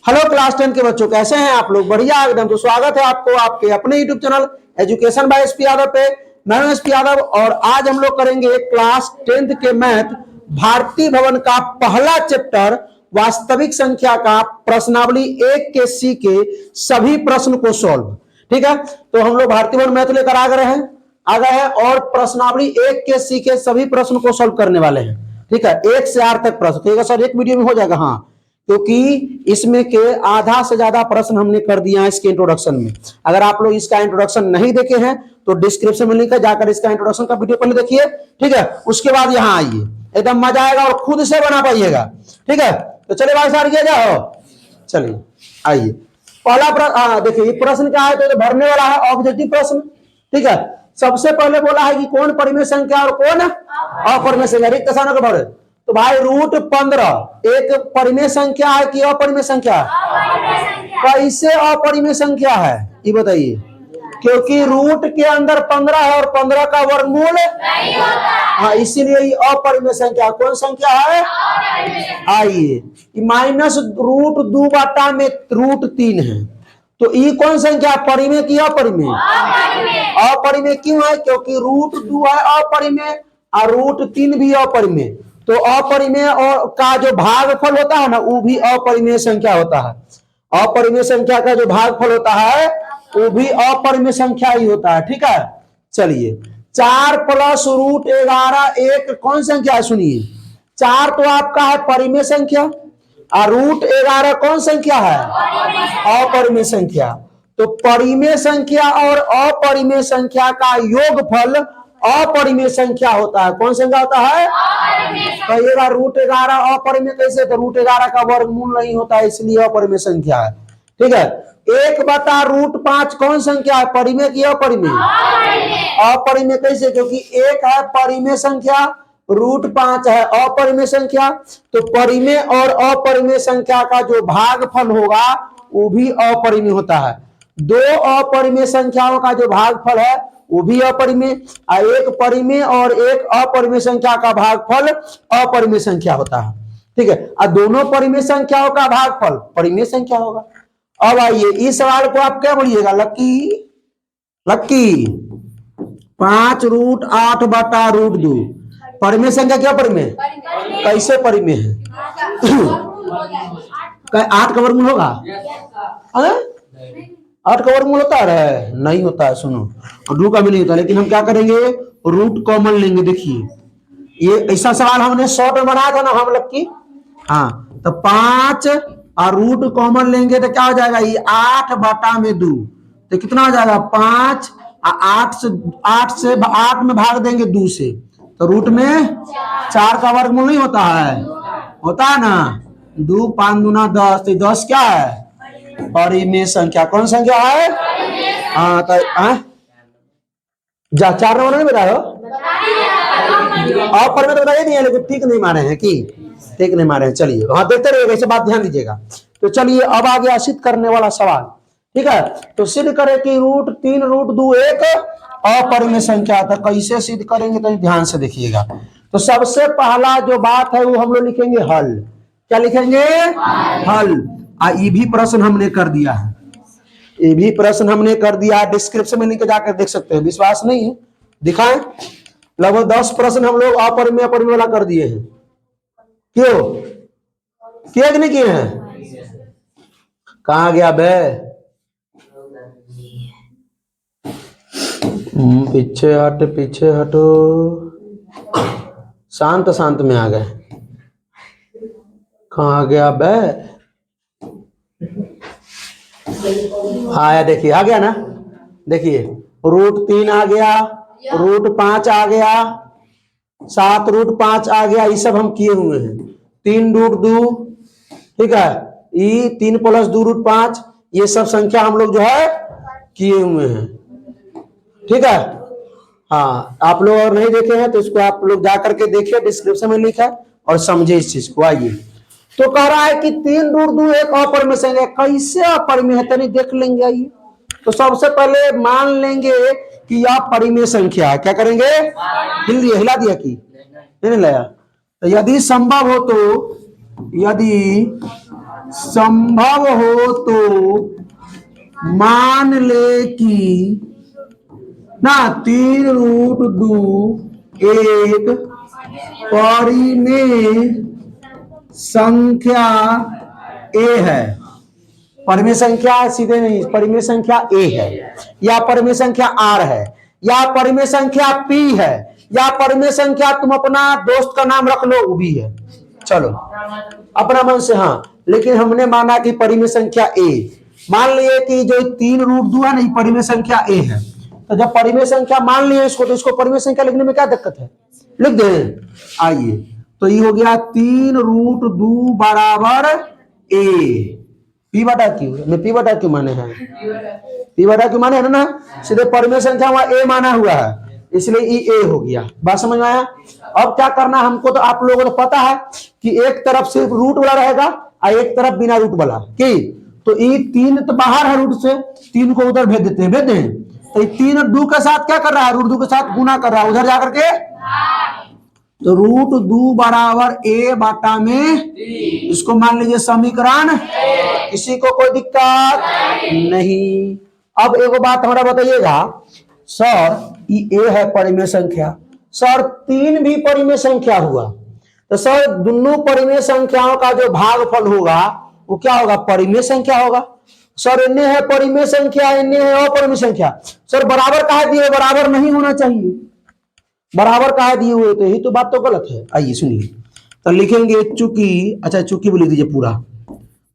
Hello class 10 के बच्चों, कैसे हैं आप लोग? बढ़िया एकदम। तो स्वागत है आपको आपके अपने YouTube channel education by SP Yadav पे। मैं हूं एसपी यादव और आज हम लोग करेंगे क्लास 10th के मैथ भारतीय भवन का पहला चैप्टर वास्तविक संख्या का प्रश्नावली 1 के सी के सभी प्रश्न को सॉल्व। ठीक है, तो हम लोग भारतीय भवन मैथ लेकर आ गए हैं और प्रश्नावली 1 के सी के सभी प्रश्न को सॉल्व करने वाले हैं। ठीक है, 1 से 8 तक प्रश्न। ठीक है सर, एक वीडियो में हो जाएगा। हाँ, क्योंकि इसमें के आधा से ज्यादा प्रश्न हमने कर दिया है इसके इंट्रोडक्शन में। अगर आप लोग इसका इंट्रोडक्शन नहीं देखे हैं तो डिस्क्रिप्शन में लिंक है, जाकर इसका इंट्रोडक्शन का वीडियो पहले देखिए। ठीक है, उसके बाद यहाँ आइए, एकदम मजा आएगा और खुद से बना पाइएगा। ठीक है, तो चलिए भाई साहब किया जाओ। चलिए आइए, पहला प्रश्न देखिए। ये प्रश्न क्या है? तो भरने वाला है ऑब्जेक्टिव प्रश्न। ठीक है, सबसे पहले बोला है कि कौन परिमेय संख्या और कौन अपरिमेय संख्या। रिक्त स्थानों को भरे। तो भाई √15 एक परिमेय संख्या है कि अपरिमेय संख्या है? कैसे अपरिमेय संख्या है ये बताइए। क्योंकि रूट के अंदर 15 है और 15 का वर्गमूल नहीं होता। हाँ, इसीलिए ये अपरिमेय संख्या। कौन संख्या है? आइए, -√2 में √3 है, तो ये कौन संख्या? परिमेय की अपरिमेय? अपरिमेय क्यों है? क्योंकि √2 है अपरिमेय और √3 भी अपरिमेय। तो अपरिमेय और का जो भागफल होता है ना, वो भी अपरिमेय संख्या होता है। अपरिमेय संख्या का जो भागफल होता है वो भी अपरिमेय संख्या ही होता है। ठीक है, चलिए 4 + √11 एक कौन संख्या है? सुनिए, 4 तो आपका है परिमेय संख्या और √11 कौन संख्या है? अपरिमेय संख्या। तो परिमेय संख्या और अपरिमेय संख्या का योगफल अपरिमेय संख्या होता है। कौन संख्या होता है? कहिएगा √11 अपरिमेय कैसे? तो √11 का वर्गमूल नहीं होता है, इसलिए अपरिमेय संख्या है। ठीक है, 1/√5 कौन संख्या है? परिमेय की अपरिमेय? अपरिमेय कैसे? क्योंकि 1 है परिमेय संख्या, √5 है अपरिमेय संख्या। तो परिमेय और अपरिमेय संख्या का जो भागफल होगा वो भी अपरिमेय होता है। 2 अपरिमेय संख्याओं का जो भागफल है वो भी अपरिमेय, एक परिमेय और एक अपरिमेय संख्या का भागफल अपरिमेय संख्या होता है। ठीक है, और दोनों परिमेय संख्याओं का भागफल परिमेय संख्या होगा। अब आइए, इस सवाल को आप क्या बोलिएगा? लक्की 5√8/√2 परिमेय संख्या क्या परिमेय? कैसे परिमेय है? 8 का वर्गमूल होगा? 8 का वर्गमूल होता है? नहीं होता है। सुनो, और 2 का भी नहीं होता। लेकिन हम क्या करेंगे? रूट कॉमन लेंगे। देखिए, ये ऐसा सवाल हमने शॉर्ट में बनाया था ना हम लोग की। हाँ, तो 5 और रूट कॉमन लेंगे तो क्या हो जाएगा? ये 8/2। तो कितना हो जाएगा? 5 और 8 में भाग देंगे 2 से, तो रूट में 4 का वर्गमूल नहीं होता है? होता है ना। 2 5 दूना 10, तो 10 क्या है? परिमेय संख्या। कौन संख्या है? हाँ, तो जा 4 नंबर नहीं बताए हो? और परिमेय तो बताइए नहीं है, लेकिन ठीक नहीं मारे हैं कि ठीक नहीं मारे हैं। चलिए, हाँ देखते रहिएगा, ऐसे बात ध्यान दीजिएगा। तो चलिए अब आ गया सिद्ध करने वाला सवाल। ठीक है, तो सिद्ध करें कि √3 √2 एक अपरिमेय संख्या था। कैसे सिद्ध करेंगे तो ध्यान से देखिएगा। तो सबसे पहला जो बात है वो हम लोग लिखेंगे हल। क्या लिखेंगे? हल। ये भी प्रश्न हमने कर दिया है, ये भी प्रश्न हमने कर दिया है। डिस्क्रिप्शन में लिंक जाकर देख सकते हैं। विश्वास नहीं है? दिखाएं। लगभग 10 प्रश्न हम लोग अपरिमेय अपरिमेय वाला कर दिए हैं। क्यों किए कि नहीं किए हैं? कहाँ गया बे? पीछे हटो। शांत में आ गए। कहाँ गया बे? आया, देखिए आ गया ना। देखिए √3 आ गया, √5 आ गया, 7√5 आ गया। ये सब हम किए हुए हैं। 3√2, ठीक है, ये 3 + 2√5, ये सब संख्या हम लोग जो है किए हुए हैं। ठीक है, हाँ, आप लोग अगर नहीं देखे हैं तो इसको आप लोग जाकर के देखिए, डिस्क्रिप्शन में लिखा है, और समझे इस चीज को। आइए, तो कह रहा है कि 3√2 एक अपरिमेय संख्या। कैसे अपरिमेय है तनी देख लेंगे। आइए, तो सबसे पहले मान लेंगे कि यह परिमेय संख्या है। क्या करेंगे? हिला दिया कि नहीं लाया? तो यदि संभव हो तो, यदि संभव हो तो मान ले कि ना 3√2 एक परिमेय संख्या ए है। परिमेय संख्या सीधे नहीं, परिमेय संख्या ए है, या परिमेय संख्या आर है, या परिमेय संख्या पी है, या परिमेय संख्या तुम अपना दोस्त का नाम रख लो वो भी है, चलो अपना मन से। हाँ, लेकिन हमने माना कि परिमेय संख्या ए, मान लिए कि जो 3√2 है ना परिमेय संख्या ए है, तो जब परिमेय संख्या मान लिए इसको, तो इसको परिमेय संख्या लिखने में क्या दिक्कत है, लिख दे। आइए, तो ये हो गया 3√2 बराबर ए, पी बटा क्यू में, पी बटा क्यू माने हैं, पी बटा क्यू माने है ना, सीधे परिमेय संख्या वहां ए माना हुआ है, इसलिए ई ए हो गया। बात समझ में आया? अब क्या करना हमको, तो आप लोगों को तो पता है कि एक तरफ सिर्फ रूट वाला रहेगा और एक तरफ बिना रूट वाला, की तो ई 3 तो बाहर है रूट से, 3 को उधर भेज देते हैं, भेज दें, तो 3√2 के साथ क्या कर रहा है, √2 के साथ गुना कर रहा है उधर जाकर के, तो √2 बराबर ए बटा में, इसको मान लीजिए समीकरण, किसी को कोई दिक्कत नहीं। अब एक बात हमारा बताइएगा, सर ये है परिमेय संख्या, सर 3 भी परिमेय संख्या हुआ, तो सर दोनों परिमेय संख्याओं का जो भागफल होगा वो क्या होगा, परिमेय संख्या होगा। सर इन्हें है परिमेय संख्या, इन्हें है अपरिमेय संख्या, सर बराबर कहा दिए, बराबर नहीं होना चाहिए, बराबर कहा दिए हुए, तो यही तो बात तो गलत है। आइए सुनिए, तो लिखेंगे चूंकि, अच्छा चूंकि बोल दीजिए पूरा,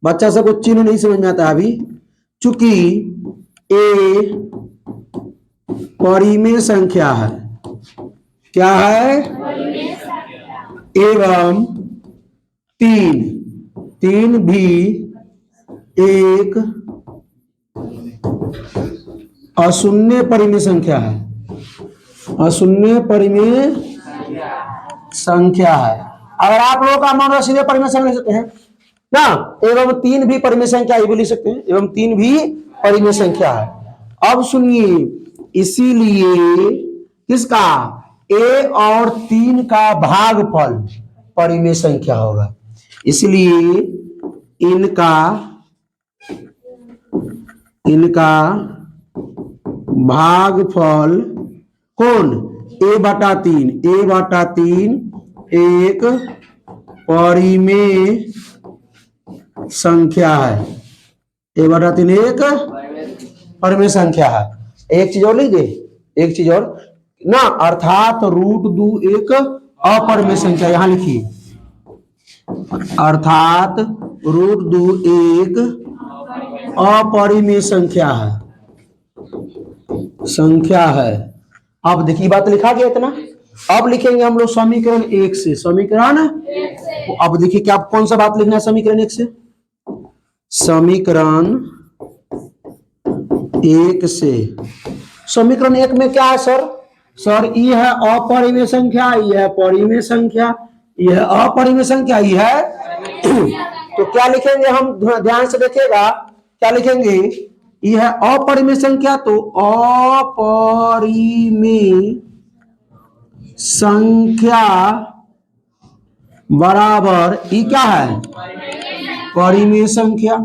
बच्चा सबको चिन्ह नहीं समझ में आता अभी, चूंकि ए परिमेय संख्या है, क्या है, एवं 3 भी एक अशून्य परिमेय संख्या है, अशून्य परिमेय संख्या है। अगर आप लोगों का मान सीधे परिमेय संख्या लिख सकते हैं ना, एवं 3 भी परिमेय संख्या ये भी लिख सकते हैं, एवं 3 भी परिमेय संख्या है। अब सुनिए, इसीलिए किसका, ए और 3 का भागफल परिमेय संख्या होगा, इसलिए इनका भागफल कौन, ए बटा 3 एक परिमेय संख्या है, ए बटा 3 एक परिमेय संख्या है। एक चीज और लिख दे, एक चीज और ना, अर्थात √2 एक अपरिमेय संख्या, यहां लिखिए, अर्थात √2 एक अपरिमेय संख्या है। अब देखिए बात लिखा गया इतना, अब लिखेंगे हम लोग समीकरण 1 से, समीकरण, अब देखिए क्या कौन सा बात लिखना है समीकरण 1 से, समीकरण 1 से, समीकरण 1 में क्या है सर, सर ये है अपरिमेय संख्या, ये है परिमेय संख्या, ये है अपरिमेय संख्या, ये है तो क्या लिखेंगे हम, ध्यान से देखिएगा, क्या लिखेंगे, ये है अपरिमेय संख्या, तो अपरिमेय संख्या बराबर ये क्या है, परिमेय संख्या,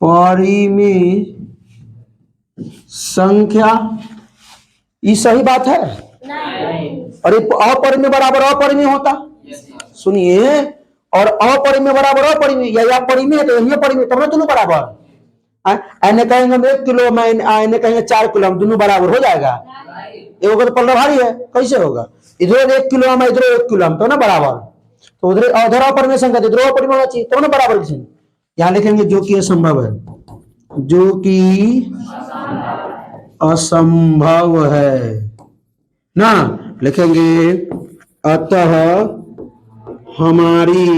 परिमेय संख्या, ये सही बात है, अरे अपरिमेय बराबर अपरिमेय होता, सुनिए, और अपरिमेय बराबर अपरिमेय, या परिमेय है तो यही परिमेय, तब ना दोनों बराबर, एने कहेंगे हम 1 किलो, मैं एने कहेंगे 4 किलो, हम दोनों बराबर हो जाएगा, एक तो पल्ला भारी है, कैसे होगा, इधर 1 किलो हम, इधर 1 किलो हम, तो ना बराबर, तो उधर अपरिमेय संख्या, इधर अपरिमेय होना चाहिए, तो ना बराबर किसी, यहाँ लिखेंगे जो कि असंभव है, जो कि असंभव है ना, लिखेंगे अतः हमारी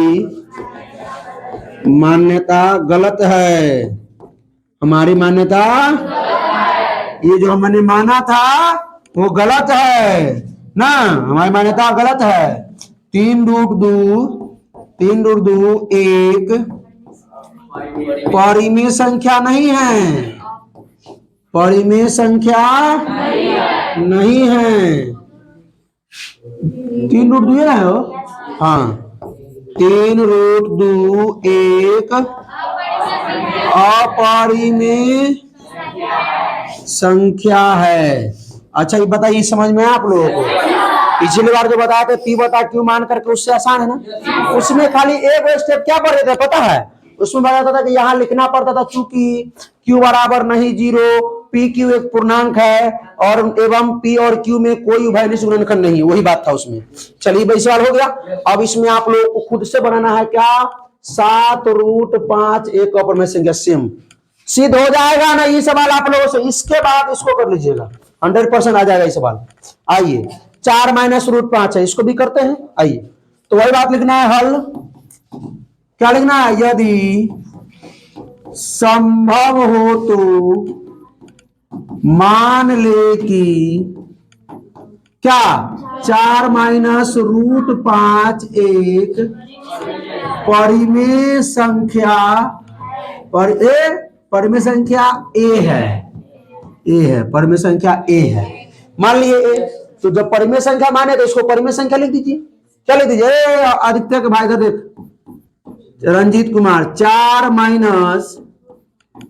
मान्यता गलत है, हमारी मान्यता, ये जो हमने माना था वो गलत है ना, हमारी मान्यता गलत है। 3√2 एक परिमेय संख्या नहीं है, परिमेय संख्या नहीं है, 3√2 है हो, हाँ 3√2 एक अपरिमेय संख्या है। अच्छा ये बताइए, समझ में आप लोगों को? पिछली बार जो बताया था पी बटा क्यू मान करके, उससे आसान है ना। उसमें खाली एक स्टेप क्या पढ़ रहे थे पता है? उसमें बताता था कि यहाँ लिखना पड़ता था चूंकि क्यू बराबर नहीं 0, पी क्यू एक पूर्णांक है और एवं पी और क्यू में कोई उभयनिष्ठ गुणनखंड नहीं है, वही बात था उसमें। चलिए भाई सवाल हो गया। अब इसमें आप लोगों को खुद से बनाना है क्या? 7√5 एक अपरिमेय संख्या सेम सिद्ध हो जाएगा ना ये सवाल आप लोगों से। इसके बाद इसको कर लीजिएगा, 100% आ जाएगा ये सवाल। आइए 4 - √5 है, इसको भी करते हैं। आइए तो वही बात लिखना है, हल क्या लिखना है? यदि संभव हो तो मान ले कि क्या 4 - √5 एक परिमेय संख्या परिमेय संख्या ए है, परिमेय संख्या ए है। मान लिए ए, तो जब परिमेय संख्या माने तो इसको परिमेय संख्या लिख दीजिए। क्या लिख दीजिए? आदित्य के भाई का देख, रंजीत कुमार, 4 -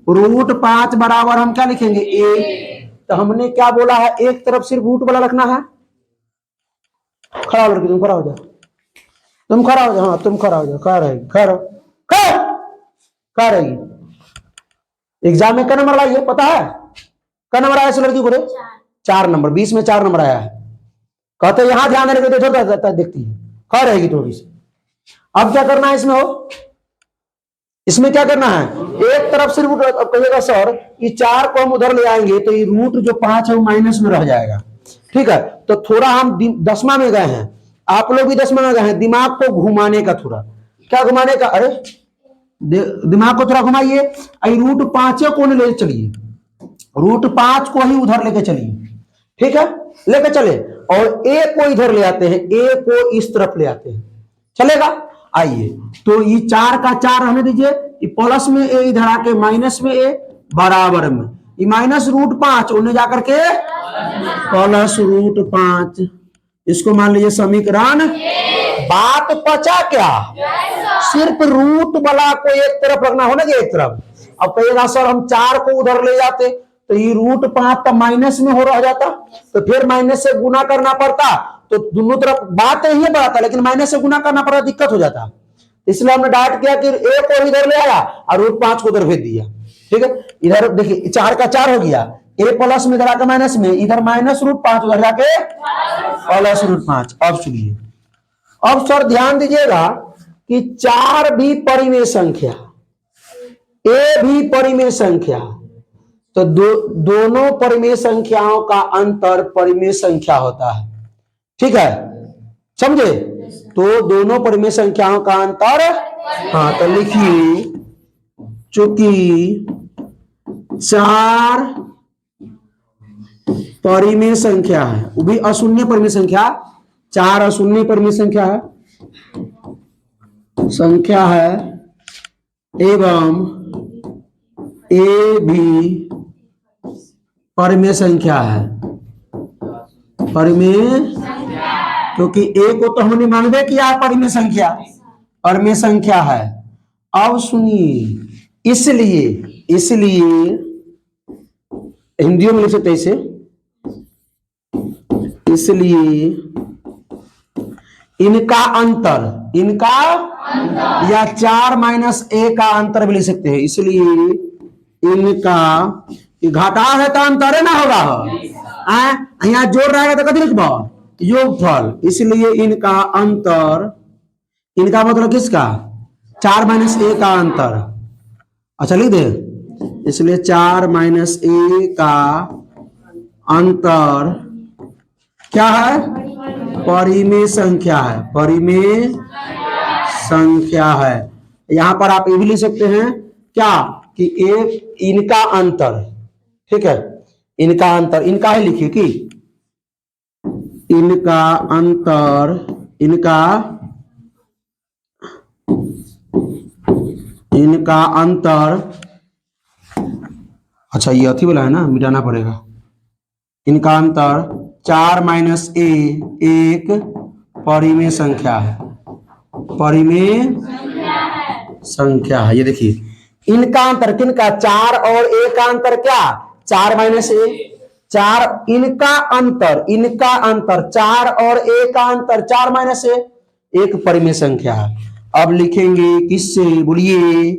√5 बराबर हम क्या लिखेंगे? ए। तो हमने क्या बोला है? एक तरफ सिर्फ रूट वाला रखना है। खड़ा हो लड़की, तुम खड़ा हो जाओ, तुम खड़ा हो जाओ, हाँ तुम खड़ा हो जाओ। कह रहेगी कह रहेगी एग्जाम में क्या नंबर आइए पता है? क्या नंबर आया इस लड़की को? 4 नंबर, 20 में 4 नंबर आया है। कहते यहां ध्यान देने को देखती है, खा रहेगी थोड़ी सी। अब क्या करना है इसमें? हो इसमें क्या करना है? एक तरफ सिर्फ अब कहिएगा सर ये 4 को हम उधर ले आएंगे तो ये रूट जो 5 है वो माइनस में रह जाएगा। ठीक है, तो थोड़ा हम 10वां में गए हैं, आप लोग भी 10वां में गए हैं। दिमाग को घुमाने का, थोड़ा क्या घुमाने का? अरे दिमाग को थोड़ा घुमाइए। √5 को ले चलिए, √5 को ही उधर लेके चलिए। ठीक है, लेके चले और ए को इधर ले आते हैं, ए को इस तरफ ले आते हैं, चलेगा? आइए तो ये 4 का 4 रहने दीजिए, ये प्लस में ए इधर आके माइनस में ए बराबर में ये -√5 उन्हें जाकर के +√5। इसको मान लीजिए समीकरण। बात पचा क्या? सिर्फ रूट वाला को एक तरफ रखना हो ना, एक तरफ। अब कहिएगा सर हम 4 को उधर ले जाते तो ये √5 का माइनस में हो रह जाता, तो फिर माइनस से गुना करना पड़ता, तो दोनों तरफ बात यही बढ़ाता, लेकिन माइनस से गुना करना पड़ता, दिक्कत हो जाता। इसलिए हमने डाइट किया कि ए को इधर ले आया और √5 को उधर भेज दिया। ठीक है, इधर देखिए 4 का 4 हो गया, ए प्लस में इधर आकर माइनस में, इधर -√5 उधर जाके +√5। अब सुनिए, अब सर ध्यान दीजिएगा कि 4 भी परिमेय संख्या, ए भी परिमेय संख्या, तो दोनों परिमेय संख्याओं का अंतर परिमेय संख्या होता है। ठीक है, समझे? तो दोनों परिमेय संख्याओं का अंतर, हाँ तो लिखिए चूंकि 4 परिमेय संख्या है, वो भी अशून्य परिमेय संख्या, 4 अशून्य परिमेय संख्या है एवं ए भी परिमेय संख्या है। परिमेय, क्योंकि ए को तो हमने मानवे किया परिमेय संख्या है। अब सुनिए, इसलिए हिंदी में लिख सकते इसे, इसलिए इनका अंतर या 4 - ए का अंतर भी लिख सकते हैं। इसलिए इनका घटा है तो अंतर ना होगा, यहाँ जोड़ रहेगा तो कभी लिखबा योगफल। इसलिए इनका अंतर, इनका मतलब किसका? 4 - ए का अंतर। अच्छा लिख दे, इसलिए 4 - ए का अंतर क्या है? परिमेय संख्या है, परिमेय संख्या है। यहां पर आप ये भी लिख सकते हैं क्या कि इनका अंतर, ठीक है, इनका अंतर, इनका ही लिखिए कि इनका अंतर, इनका अंतर, अच्छा ये अथी वाला है ना, मिटाना पड़ेगा। इनका अंतर 4 - ए एक परिमेय संख्या है, परिमेय संख्या है। ये देखिए इनका अंतर किनका, 4 और ए का अंतर क्या, 4 माइनस ए। 4 इनका अंतर 4 और ए का अंतर 4 माइनस ए, एक परिमेय संख्या है। अब लिखेंगे किससे, बोलिए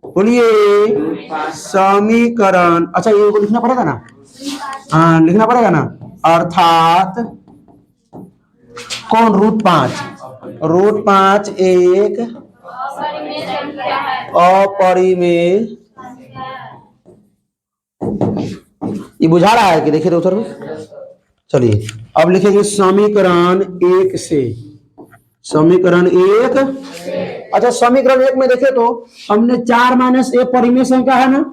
बोलिए, समीकरण। अच्छा ये को लिखना पड़ेगा ना, हाँ लिखना पड़ेगा ना। अर्थात कौन, √5 एक अपरिमेय। ये बुझा रहा है कि, देखिए तो उत्तर में। चलिए अब लिखेंगे समीकरण 1 से, समीकरण 1। अच्छा समीकरण 1 में देखे तो हमने 4 माइनस ए परिमेय संख्या है ना,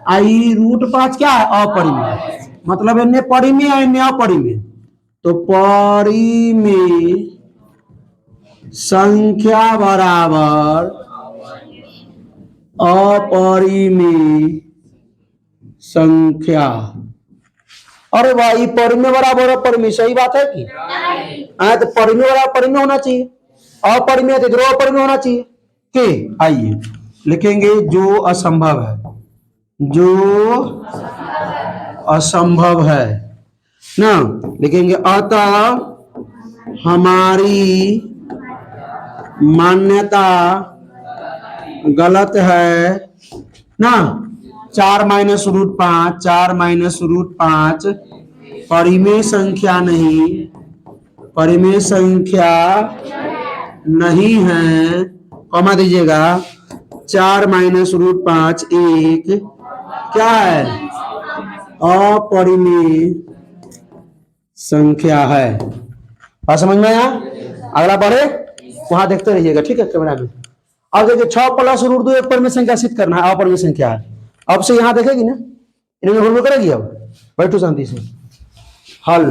आई √5 क्या है, अपरिमेय। मतलब इन्हें परिमेय है, इन्हें अपरिमेय। तो परिमेय संख्या बराबर अपरिमेय संख्या। अरे भाई परिमेय बराबर अपरिमेय, सही बात है कि हाँ, तो परिमेय बराबर परिमेय होना चाहिए, अपरिमेय तो इधर अपरिमेय होना चाहिए कि। आइए लिखेंगे जो असंभव है, जो असंभव है ना, लिखेंगे अतः हमारी मान्यता गलत है ना। 4 माइनस √5 परिमेय संख्या नहीं, परिमेय संख्या नहीं है, कॉमा दीजिएगा। 4 माइनस √5 एक क्या है, अपरिमेय संख्या है। बात समझ में आया। अगला बढ़े, वहां देखते रहिएगा, ठीक है कैमरा में। अब देखिए 6 + √2 एक परिमेय संख्या सिद्ध करना है, अपरिमेय संख्या है। अब से यहां देखेगी ना, इन्हें हल करेगी। अब बैठो शांति से, हल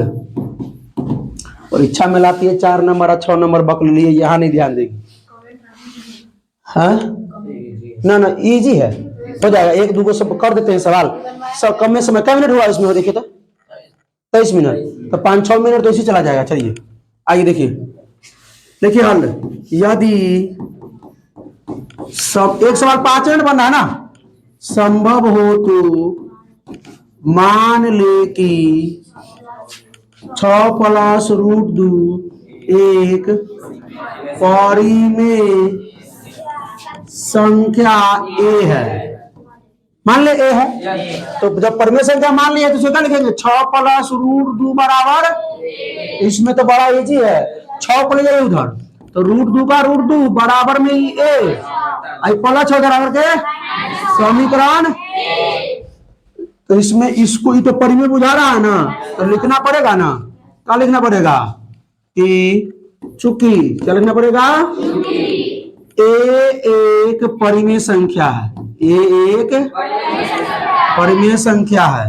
परीक्षा में लाती है 4 नंबर और 6 नंबर बक लिए, यहाँ नहीं ध्यान देगी। हाँ ना इजी है, हो जाएगा। 1 2 को सब कर देते हैं सवाल, सब कम में समय। क्या मिनट हुआ इसमें, देखिए तो 23 मिनट, तो 5-6 मिनट तो इसी चला जाएगा। चलिए आइए देखिए, देखिए हल। यदि सब एक सवाल 5 मिनट बनना है ना, संभव हो तो मान ले कि 6 + √2 एक परिमेय संख्या ए है। मान ले ए है, तो जब परिमेय संख्या मान लिया तो उसको क्या लिखेंगे, 6 + √2 बराबर, इसमें तो बड़ा इजी है, 6 को ले जाइए उधर, तो √2 का √2 बराबर में ही ए, आई प्लस 6 बराबर के समीकरण। तो इसमें इसको ही तो परिमेय बुझा रहा है ना, तो लिखना पड़ेगा ना, क्या लिखना पड़ेगा कि चूंकि, क्या लिखना पड़ेगा, ए एक परिमेय संख्या है, ए एक परिमेय संख्या है,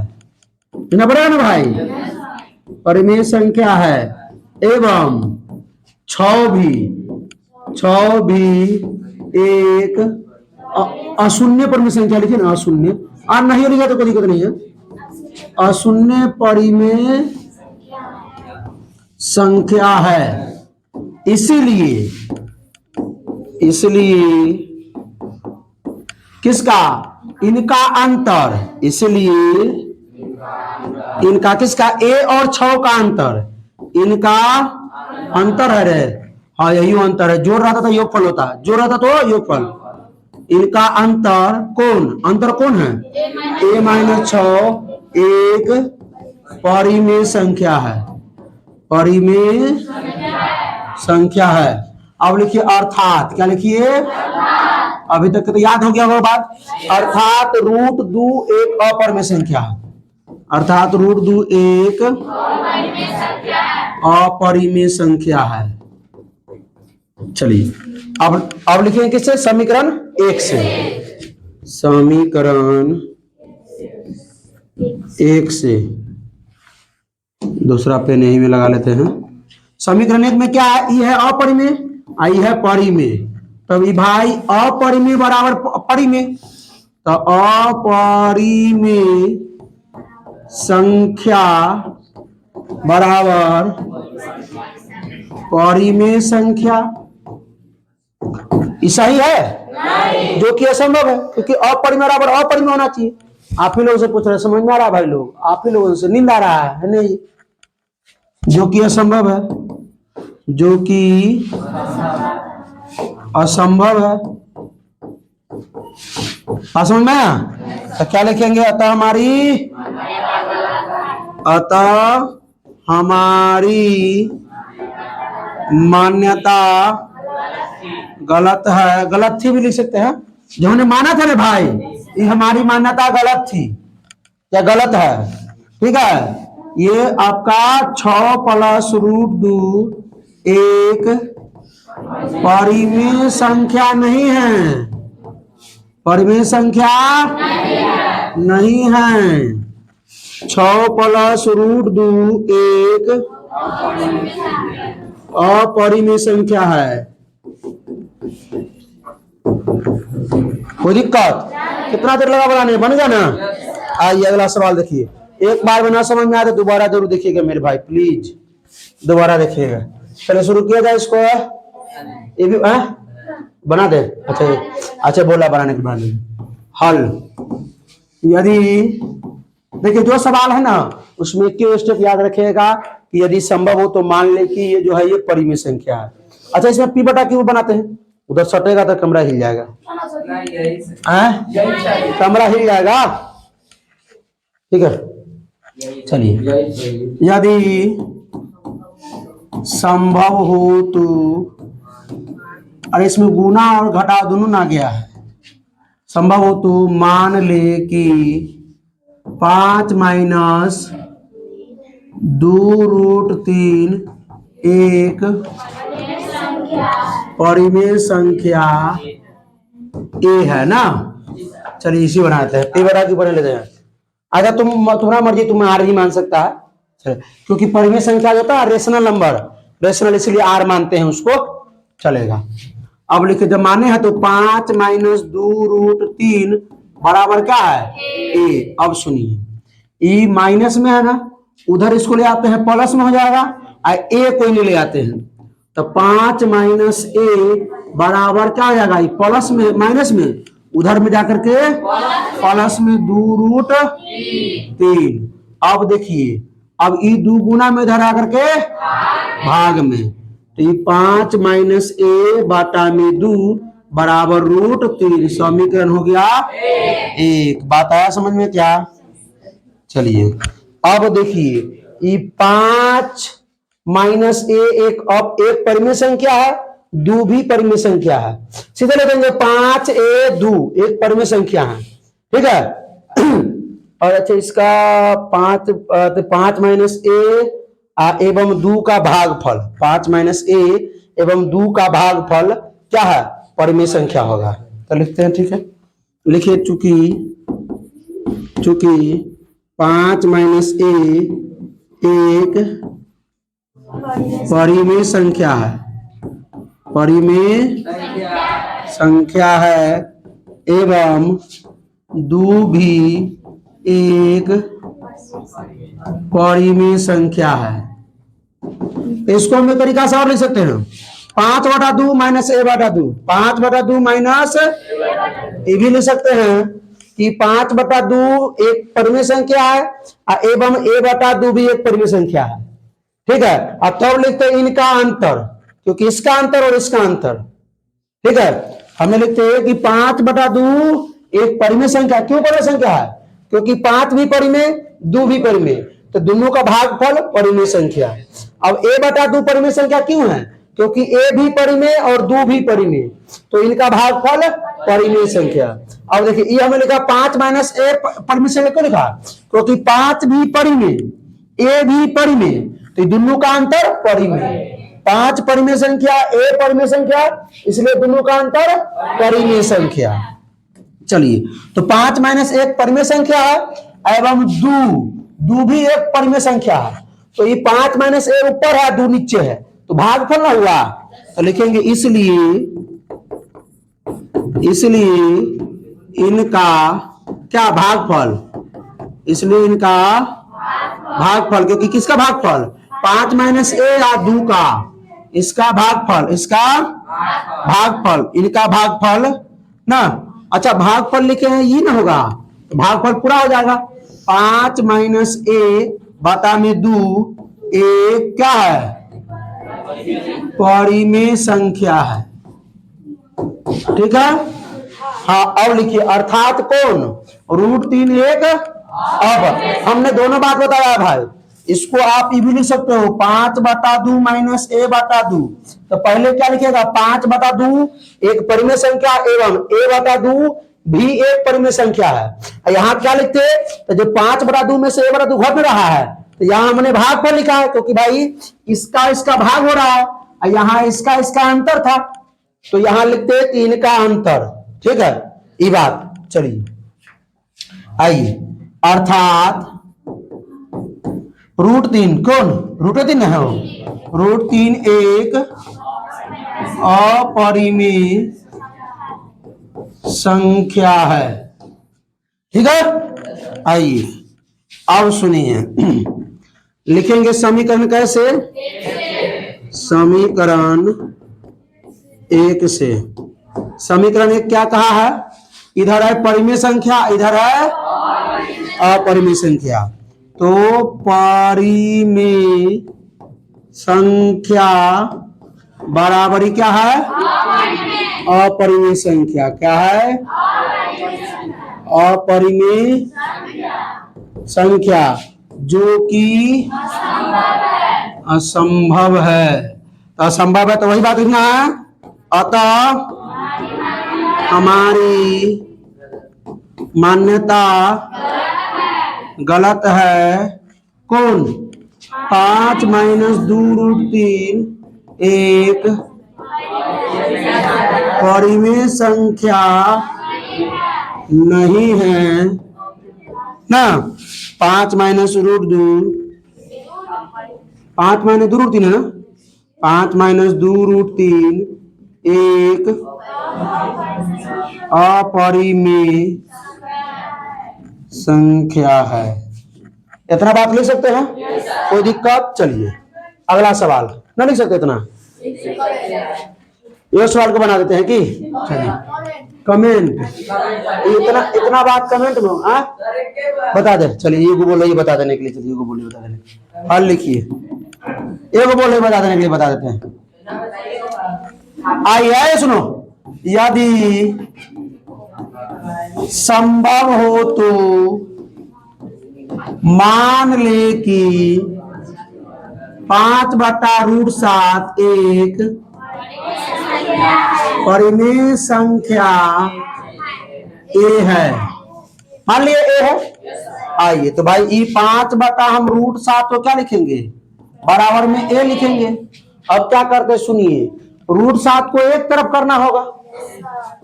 लिखना पड़ेगा ना भाई, परिमेय संख्या है। एवं 6 भी एक अशून्य परिमेय संख्या, लिखिए ना अशून्य, और नहीं लिखा तो कोई दिक्कत नहीं है, अशून्य परिमेय संख्या है। इसलिए किसका, इनका अंतर, इसलिए इनका किसका, ए और 6 का अंतर, इनका अंतर है रे, हाँ यही अंतर है। जोड़ रहता तो योगफल होता, जोड़ रहता तो योगफल। इनका अंतर कौन है, a-6 एक परिमेय संख्या है, परिमेय संख्या है। अब लिखिए अर्थात, क्या लिखिए, अभी तक तो याद हो गया वो बात। अर्थात √2 एक अपरिमेय संख्या है, अर्थात √2 एक अपरिमेय संख्या है। चलिए अब लिखेंगे किससे, समीकरण 1 से, समीकरण 1 से। दूसरा पेन यही में लगा लेते हैं। समीकरण 1 में क्या है, ये है अपरिमेय, आई है परिमेय। तभी भाई अपरिमेय बराबर परिमेय, तो अपरिमेय संख्या बराबर परिमेय संख्या। ये सही है नहीं। जो कि असंभव है, क्योंकि अपरिमेय बराबर अपरिमेय होना चाहिए। आप ही लोगों से पूछ रहे, समझ में आ रहा भाई लोग? आप ही लोगों से नींद आ रहा है नहीं? जो कि असंभव है, जो कि असंभव है। समझ में आया? तो क्या लिखेंगे? अतः हमारी मान्यता गलत है। गलत थी भी लिख सकते हैं। जो हमने माना था ना भाई, ये हमारी मान्यता गलत थी या गलत है, ठीक है। ये आपका 6+√2 एक परिमेय संख्या नहीं है। परिमेय संख्या नहीं है। 6+√2 एक अपरिमेय संख्या है। कोई दिक्कत? कितना देर लगा बनाने? बनेगा ना? आइए अगला सवाल देखिए। एक बार में ना समझ में आए तो दोबारा जरूर देखिएगा मेरे भाई, प्लीज दोबारा देखिएगा। चलो शुरू किया जाए इसको। ये भी बना दे। अच्छा बोला बनाने के बाद हल। यदि देखिए जो सवाल है ना, उसमें क्यों स्टेप याद रखिएगा कि यदि संभव हो तो मान ले कि ये जो है ये परिमेय संख्या है। अच्छा, इसमें पी बटा क्यों बनाते हैं? उधर सटेगा तो कमरा हिल जाएगा। कमरा हिल जाएगा, ठीक है। चलिए, यदि संभव हो तो, अरे इसमें गुना और घटा दोनों ना गया है। संभव हो तो मान ले कि 5-2√3 एक परिमेय संख्या ए है ना। चलिए इसी बनाते हैं। पी बटा क्यों बना लेते हैं? अगर तुम्हारा मर्जी, तुम आर ही मान सकता है, क्योंकि परिमेय संख्या होता है रेशनल नंबर, रेशनल इसलिए आर मानते हैं उसको, चलेगा। अब लिखे जब माने हैं तो 5-2√3 बराबर क्या है? ए। अब सुनिए, ई माइनस में है ना, उधर इसको ले आते हैं प्लस में हो जाएगा, और ए कोई नहीं ले आते हैं तो 5 - ए बराबर क्या हो जाएगा? प्लस में माइनस में, उधर में जाकर के प्लस में 2√3। अब देखिए, अब ई 2 गुना में इधर आकर के भाग में, तो ये 5 - ए बटा में 2 बराबर √3। समीकरण हो गया 1। बात आया समझ में क्या? चलिए अब देखिए, ये 5 - ए एक परिमेय संख्या है, 2 भी परिमेय संख्या है। सीधे लिखेंगे 5a 2 एक परिमेय संख्या है, ठीक है। और अच्छा, इसका 5 - ए एवं 2 का भागफल, 5 - ए एवं 2 का भागफल क्या है? परिमेय संख्या होगा। तो लिखते हैं, ठीक है। लिखिए, चूंकि 5 - ए एक परिमेय संख्या है, परिमेय संख्या है एवं 2 भी एक परिमेय संख्या है। इसको हम तरीका से और लिख सकते हैं, 5/2 - ए बटा 2, 5/2 माइनस ये भी लिख सकते हैं कि 5/2 एक परिमेय संख्या है एवं ए बटा 2 भी एक परिमेय संख्या है, ठीक है। अब तब लिखते हैं इनका अंतर, क्योंकि इसका अंतर और इसका अंतर, ठीक है। हमें लिखते हैं कि 5/2 एक परिमेय संख्या। क्यों परिमेय संख्या है? क्योंकि 5 भी परिमेय, 2 भी परिमेय, तो दोनों का भागफल परिमेय संख्या। अब a बटा 2 परिमेय संख्या क्यों है? क्योंकि a भी परिमेय और 2 भी परिमेय, तो इनका भागफल परिमेय संख्या। अब देखिए, ये हमें लिखा 5 - ए परिमेय संख्या क्यों लिखा? क्योंकि 5 भी परिमेय, a भी परिमेय, तो दोनों का अंतर परिमेय। 5 परिमेय संख्या, a परिमेय संख्या, इसलिए दोनों का अंतर परिमेय संख्या। चलिए, तो 5 - 1 परिमेय संख्या है एवं 2 भी एक परिमेय संख्या है, तो ये 5 - ए ऊपर है, 2 नीचे है, तो भागफल ना हुआ। तो लिखेंगे इसलिए इनका क्या भागफल, इसलिए इनका भागफल, क्योंकि किसका भागफल? 5 - ए या 2 का, इसका भागफल, इसका भागफल, इनका भागफल ना। अच्छा भागफल लिखे हैं ये ना होगा तो भागफल पूरा हो जाएगा। 5 माइनस ए बटा में 2 एक क्या है परिमेय संख्या है। ठीक है। हाँ अब लिखिए अर्थात कौन √3 एक अब हमने दोनों बात बताया भाई। इसको आप ये भी लिख सकते हो 5/2 माइनस ए बटा 2। तो पहले क्या लिखेगा 5/2 एक परिमेय संख्या एवं a/2 भी एक परिमेय संख्या है। यहाँ क्या लिखते तो जो 5/2 में से a/2 घट रहा है तो यहाँ हमने भाग पर लिखा है क्योंकि भाई इसका भाग हो रहा है, यहाँ इसका अंतर था तो यहाँ लिखते 3 का अंतर। ठीक है ये बात। चलिए आइए अर्थात √3 कौन √3 है √3 एक अपरिमेय संख्या है। ठीक है। आइए अब सुनिए लिखेंगे समीकरण कैसे। समीकरण 1 से समीकरण 1 क्या कहा है इधर है परिमेय संख्या इधर है अपरिमेय संख्या। तो परिमेय संख्या बराबरी क्या है अपरिमेय संख्या। क्या है अपरिमेय संख्या जो कि असंभव है। असंभव है तो वही बात लिखना है। अतः हमारी मान्यता गलत है। कौन 5 माइनस 2√3 एक परिमेय संख्या नहीं है ना। 5 माइनस √2 5 माइनस 2√3 है ना। 5 माइनस 2√3 एक अपरिमेय संख्या है। इतना बात लिख सकते हैं कोई दिक्कत। चलिए अगला सवाल ना लिख सकते इतना ये सवाल को बना देते हैं कि चलिए कमेंट इतना बात कमेंट में बता दे। चलिए ये को बोलो ये बता देने के लिए। चलिए ये को बोलिए बता देने हल लिखिए ये को बोलो बता देने के लिए बता देते हैं। आइए सुनो यदि संभव हो तो मान ले कि 5/√7 एक परिमेय संख्या ए है। मान लिए ए है। आइए तो भाई ये 5 हम √7 को क्या लिखेंगे बराबर में ए लिखेंगे। अब क्या करते सुनिए √7 को एक तरफ करना होगा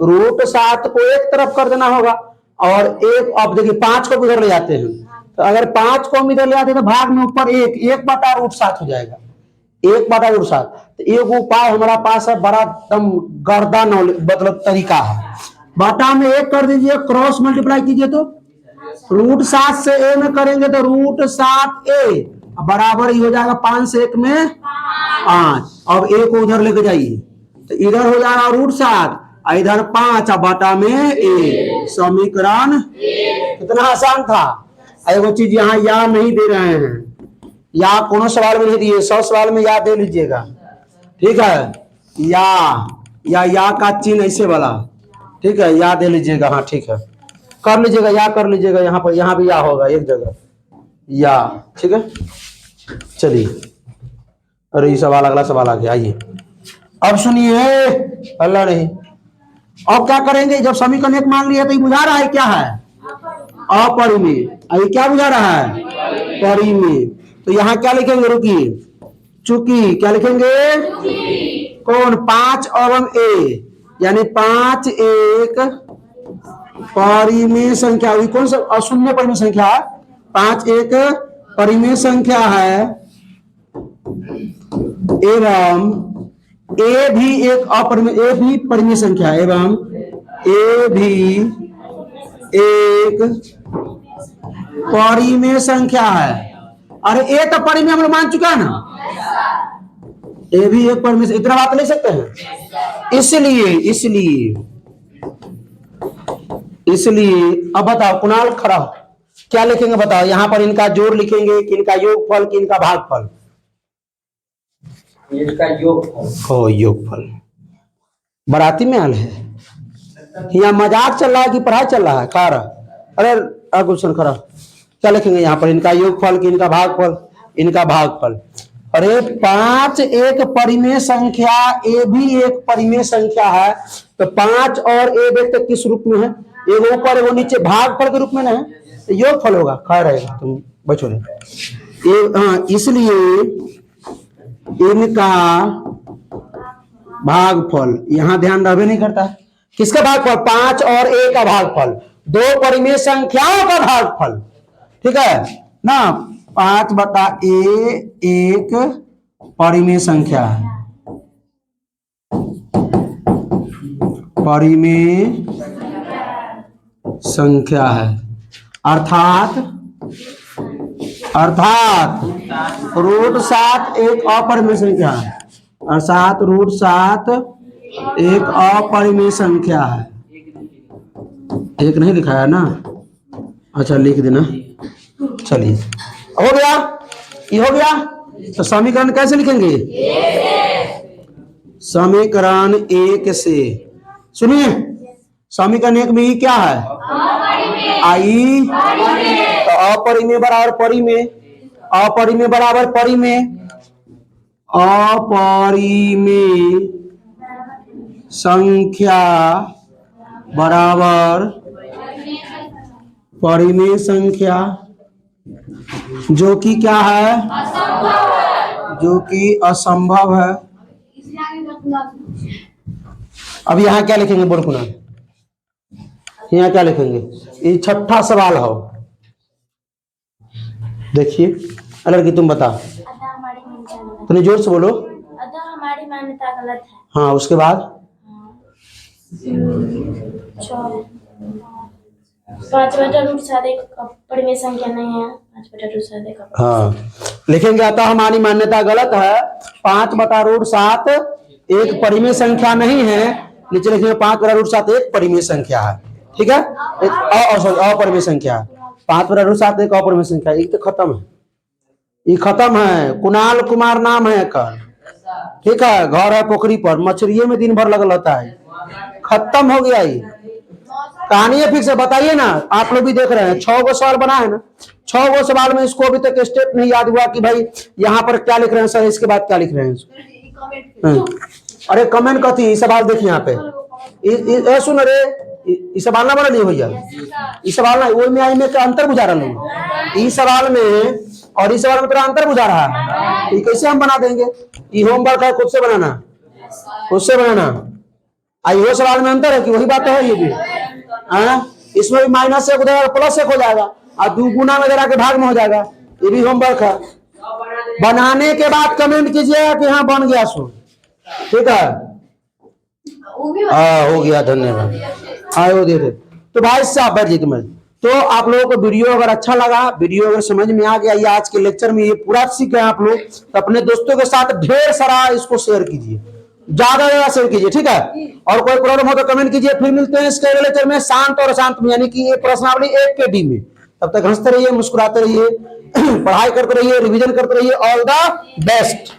√7 को एक तरफ कर देना होगा और एक अब देखिए 5 को इधर ले जाते हैं तो अगर 5 को हम इधर ले आते हैं तो भाग में ऊपर 1/√7 हो जाएगा 1/√7। तो एक उपाय हमारा पास है बड़ा दम गर्दा मतलब तरीका है। बटा में 1 कर दीजिए क्रॉस मल्टीप्लाई कीजिए तो √7 से ए में करेंगे तो √7a बराबर ही हो जाएगा 5 से 1 में 5। अब ए को उधर लेके जाइए तो इधर हो जाएगा √7 इधर 5 बटा में ए। समीकरण कितना आसान था। एगो चीज यहाँ या नहीं दे रहे हैं या कोनो सवाल में नहीं दिए 100 सवाल में या दे लीजिएगा। ठीक है या का चिन्ह ऐसे वाला ठीक है या दे लीजिएगा। हाँ ठीक है कर लीजिएगा या कर लीजिएगा। यहाँ पर यहाँ भी या होगा एक जगह या। ठीक है चलिए अरे ये सवाल अगला सवाल आ गया। आइए अब सुनिए अल्लाह नहीं। अब क्या करेंगे जब समीकरण 1 मान लिया तो ये बुझा रहा है क्या है अपरिमेय। ये क्या बुझा रहा है परिमेय। तो यहाँ क्या लिखेंगे रुकिए चूंकि क्या लिखेंगे कौन 5 एवं ए यानी 5 एक परिमेय संख्या हुई। कौन सा अशून्य परिमेय संख्या है 5 एक परिमेय संख्या है एवं ए भी एक अपरिमेय ए भी परिमेय संख्या है एवं ए भी एक परिमेय संख्या है। अरे ए तो परिमेय हम लोग मान चुका है ना ए भी एक परिमेय, इतना बात ले सकते हैं। इसलिए अब बताओ कुणाल खड़ा हो, क्या लिखेंगे बताओ, यहां पर इनका जोड़ लिखेंगे कि इनका योगफल कि इनका भागफल? इसका योगफल। हो, योगफल। बाराती में आल है, यहाँ मजाक चल रहा है कि पढ़ाई चल रहा है? खा रहा, अरे गुलशन खड़ा, क्या लिखेंगे यहाँ पर, इनका योगफल कि इनका भागफल? इनका भागफल। अरे 5 एक परिमेय संख्या, ए भी एक परिमेय संख्या है, तो 5 और ए देखते किस रूप में है, एगो ऊपर एगो नीचे, भागफल के रूप में ना है, तो योगफल होगा। खा रहेगा, तुम बचो नहीं। हाँ, इसलिए इनका भागफल यहाँ ध्यान रहे नहीं करता है। किसका भागफल? 5 और ए का भागफल, दो परिमेय संख्याओं का भागफल, ठीक है ना। 5/a एक परिमेय संख्या है, परिमेय संख्या है, अर्थात √7 एक अपरिमेय संख्या है, अर्थात √7 एक अपरिमेय संख्या है। एक नहीं लिखा है ना, अच्छा लिख देना। चलिए हो गया, ये हो गया। तो समीकरण कैसे लिखेंगे? समीकरण 1 से, सुनिए, समीकरण 1 में ये क्या है? आई, तो अपरिमेय बराबर परिमेय, अपरिमेय बराबर परिमेय, अपरिमेय संख्या बराबर परिमेय संख्या, जो कि क्या है? जो कि असंभव है। अब यहाँ क्या लिखेंगे बोल कुणाल? यहाँ क्या लिखेंगे? ये छठा सवाल हो, देखिए। अलग तुम बता, तुमने जोर से बोलो। अतः हमारी मान्यता गलत है। हाँ, उसके बाद 5/√7 एक परिमेय संख्या नहीं है, 5/√7 एक। हाँ, लिखेंगे अतः हमारी मान्यता गलत है, 5/√7 एक परिमेय संख्या नहीं है, नीचे लिखेंगे 5/√7 एक परिमेय संख्या है, ठीक है, अपरिमेय संख्या है। 5/√7 एक अपरिमेय संख्या, ये तो खत्म है, ये खत्म है। कुणाल कुमार नाम है का, ठीक है, घर है पोखरी पर, मछलिए में दिन भर लगल होता है, खत्म हो गया। ये कहानी है, फिर से बताइए ना, आप लोग भी देख रहे हैं। 6 गो सवाल बना है ना, 6 गो सवाल में इसको अभी तक स्टेप नहीं याद हुआ कि भाई यहाँ पर क्या लिख रहे हैं सर, इसके बाद क्या लिख रहे हैं। अरे कमेंट कथी, सवाल देखिए यहाँ पे, सुन, अरे इस सवाल ना बना लिए भैया, इस सवाल ना, वो में आई में अंतर बुझा रहा हूँ, इस सवाल में और इस सवाल में तेरा अंतर बुझा रहा है, ये कैसे हम बना देंगे? ये होमवर्क है, खुद से बनाना, खुद से बनाना। आई वो सवाल में अंतर है कि वही बात है, ये भी इसमें भी -1 हो जाएगा, +1 हो जाएगा, और 2 गुना में जरा के भाग में हो जाएगा, ये भी होमवर्क है। बनाने के बाद कमेंट कीजिएगा कि हाँ बन गया, सो ठीक है। हो गया, धन्यवाद। आयो दे दे। तो भाई साहब बैठ जी तुम्हें, तो आप लोगों को वीडियो अगर अच्छा लगा, वीडियो अगर समझ में आ गया, ये आज के लेक्चर में ये पूरा सीख गए आप लोग, तो अपने दोस्तों के साथ ढेर सारा इसको शेयर कीजिए, ज्यादा शेयर कीजिए, ठीक है। और कोई प्रॉब्लम हो तो कमेंट कीजिए। फिर मिलते हैं इसके लेक्चर में शांत और अशांत में, यानी कि ये प्रश्नावली 1 के डी में। तब तक हंसते रहिए, मुस्कुराते रहिए, पढ़ाई करते रहिए, रिवीजन करते रहिए। All the best.